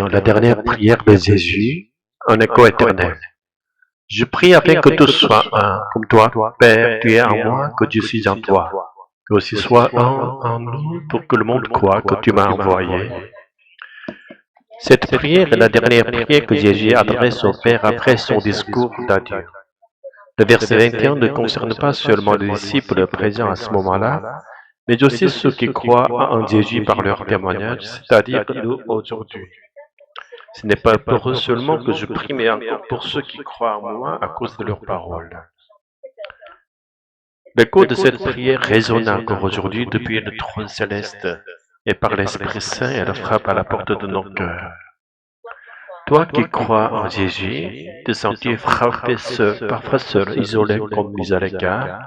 dans la dernière prière de Jésus, un écho éternel. Je prie afin que tous soient un, comme toi, Père, tu es en moi, que je suis en toi, que aussi soit un en nous pour que le monde croit que tu m'as envoyé. Cette prière est la dernière prière que Jésus adresse au Père après son discours d'adieu. Le verset 21 ne concerne pas seulement les disciples présents à ce moment-là, mais aussi ceux qui croient en Jésus par leur témoignage, c'est-à-dire nous aujourd'hui. Ce n'est pas pour eux seulement que je prie, mais encore pour ceux qui croient en moi à cause de leurs paroles. L'écho de cette prière résonne encore aujourd'hui depuis le trône céleste, et par l'Esprit Saint, elle frappe à la porte de nos cœurs. Toi qui crois en Jésus, te sens-tu frappé seul, parfois seul, isolé comme mis à l'écart?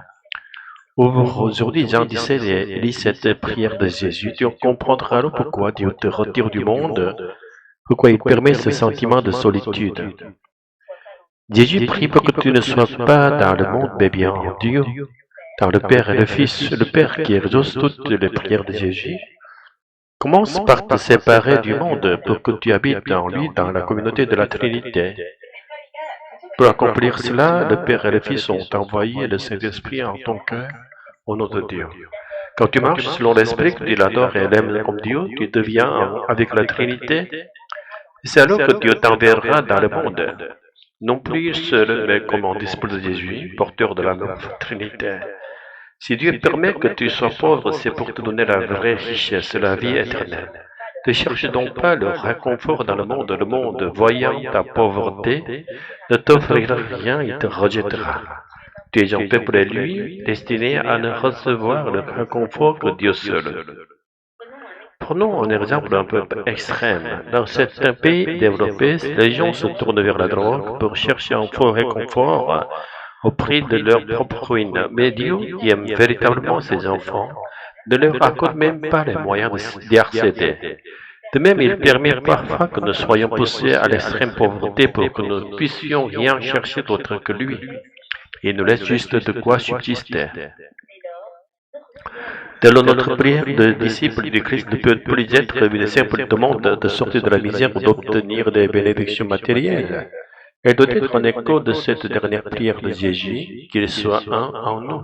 Ouvre aujourd'hui Jean 17 et lis cette prière de Jésus. Tu comprendras alors pourquoi Dieu te retire du monde, pourquoi il permet ce sentiment de solitude. Jésus prie pour que tu ne sois pas dans le monde, mais bien en Dieu, dans le Père et le Fils, le Père qui exauce toutes les prières de Jésus. Commence par te séparer du monde pour que tu habites en lui dans la communauté de la Trinité. Pour accomplir cela, le Père et le Fils ont envoyé le Saint-Esprit en ton cœur au nom de Dieu. Quand tu marches selon l'Esprit, que tu l'adores et l'aimes comme Dieu, tu deviens un avec la Trinité. C'est alors que Dieu t'enverra dans le monde, non plus seul, mais comme un disciple de Jésus, porteur de la même Trinité. Si Dieu permet que tu sois pauvre, c'est pour te donner la vraie richesse, la vie éternelle. Ne cherche donc pas le réconfort dans le monde, voyant ta pauvreté, ne t'offrira rien, il te rejettera. Tu es un peuple lui, destiné à ne recevoir le réconfort que Dieu seul. Prenons un exemple un peu extrême. Dans certains pays développés, les gens se tournent vers la drogue pour chercher un faux réconfort au prix de leur propre ruine. Mais Dieu, qui aime véritablement ses enfants, ne leur accorde même pas les moyens d'y accéder. De même, il permet parfois que nous soyons poussés à l'extrême pauvreté pour que nous puissions rien chercher d'autre que lui. Il nous laisse juste de quoi subsister. Selon notre prière de disciples du Christ ne peut plus être une simple demande de sortir de la misère ou d'obtenir des bénédictions matérielles. Elle doit être un écho de cette dernière prière de Jésus, qu'il soit un en nous.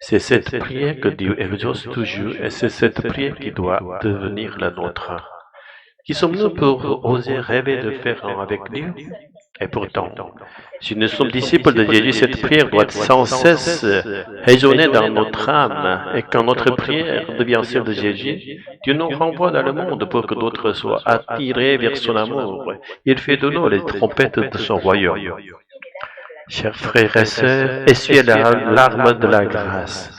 C'est cette prière que Dieu exauce toujours et c'est cette prière qui doit devenir la nôtre. Qui sommes-nous pour oser rêver de faire un avec Dieu? Et pourtant, si nous sommes disciples de Jésus, cette prière doit sans cesse résonner dans notre âme. Et quand notre prière devient celle de Jésus, Dieu nous renvoie dans le monde pour que d'autres soient attirés vers son amour. Il fait de nous les trompettes de son royaume. Chers frères et sœurs, essuyez la larme de la grâce.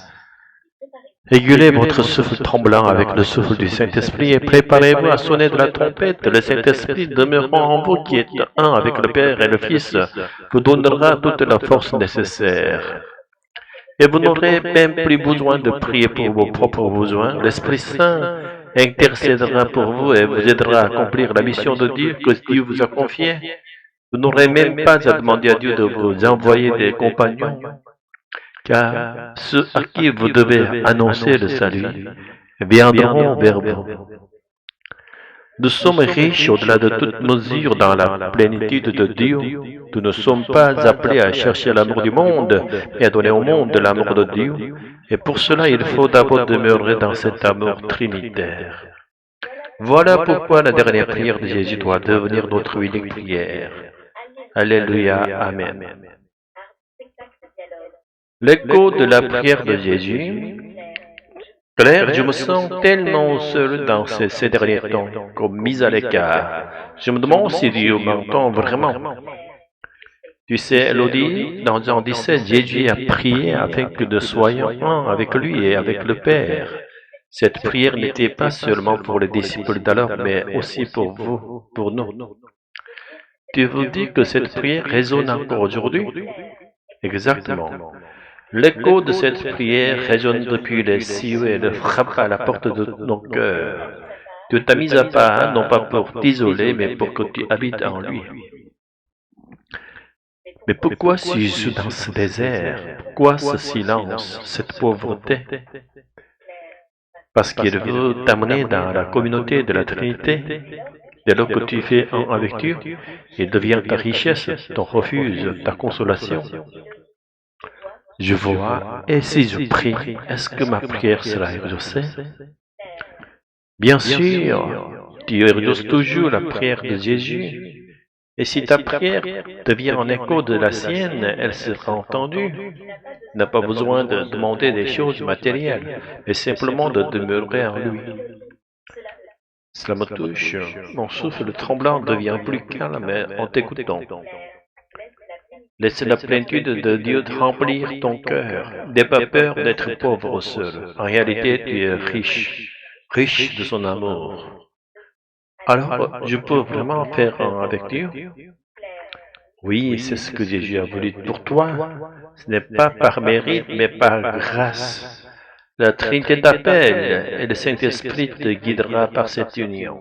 Régulez votre souffle tremblant avec le souffle du Saint-Esprit et préparez-vous à sonner de la trompette. Le Saint-Esprit demeurant en vous qui êtes un avec le Père et le Fils vous donnera toute la force nécessaire. Et vous n'aurez même plus besoin de prier pour vos propres besoins. L'Esprit Saint intercédera pour vous et vous aidera à accomplir la mission de Dieu que Dieu vous a confiée. Vous n'aurez même pas à demander à Dieu de vous envoyer des compagnons, car ceux à qui vous devez annoncer le salut viendront vers vous. Nous sommes riches au-delà de toute mesure dans la plénitude de Dieu. Nous ne sommes pas appelés à chercher l'amour du monde et à donner au monde l'amour de Dieu. Et pour cela, il faut d'abord demeurer dans cet amour trinitaire. Voilà pourquoi la dernière prière de Jésus doit devenir notre unique prière. Alléluia, Amen. L'écho de la prière de Jésus. Claire, je me sens tellement seul dans ces derniers temps, comme mis à l'écart. Je me demande si Dieu m'entend vraiment. Tu sais, Elodie, dans Jean 17, Jésus a prié afin que nous soyons un avec lui et avec le Père. Cette prière n'était pas seulement pour les disciples d'alors, mais aussi pour vous, pour nous. Tu vous dis que cette prière résonne encore aujourd'hui? Exactement. L'écho de cette prière résonne depuis les cieux et le frappe à la porte de nos cœurs. Tu t'as mis à part, non pas pour t'isoler, mais pour que tu habites en lui. Mais pourquoi suis-je dans ce désert? Pourquoi ce silence, cette pauvreté? Parce qu'il veut t'amener dans la communauté de la Trinité. Dès lors que tu fais un avec Dieu, il devient ta richesse, ton refuge, ta consolation. Je vois, et si je prie, est-ce que ma prière sera exaucée? Bien sûr, Dieu exauce toujours la prière de Jésus. Et si ta prière devient un écho de la sienne, elle sera entendue. Tu n'as pas besoin de demander des choses matérielles, mais simplement de demeurer en lui. Cela me touche. Mon souffle tremblant devient plus calme en t'écoutant. Laisse la plénitude de Dieu remplir ton cœur. N'aie pas peur d'être pauvre seul. En réalité, tu es riche, riche de son amour. Alors, je peux vraiment faire un avec Dieu? Oui, c'est ce que Jésus a voulu pour toi. Ce n'est pas par mérite, mais par grâce. La Trinité t'appelle et le Saint-Esprit te guidera par cette union.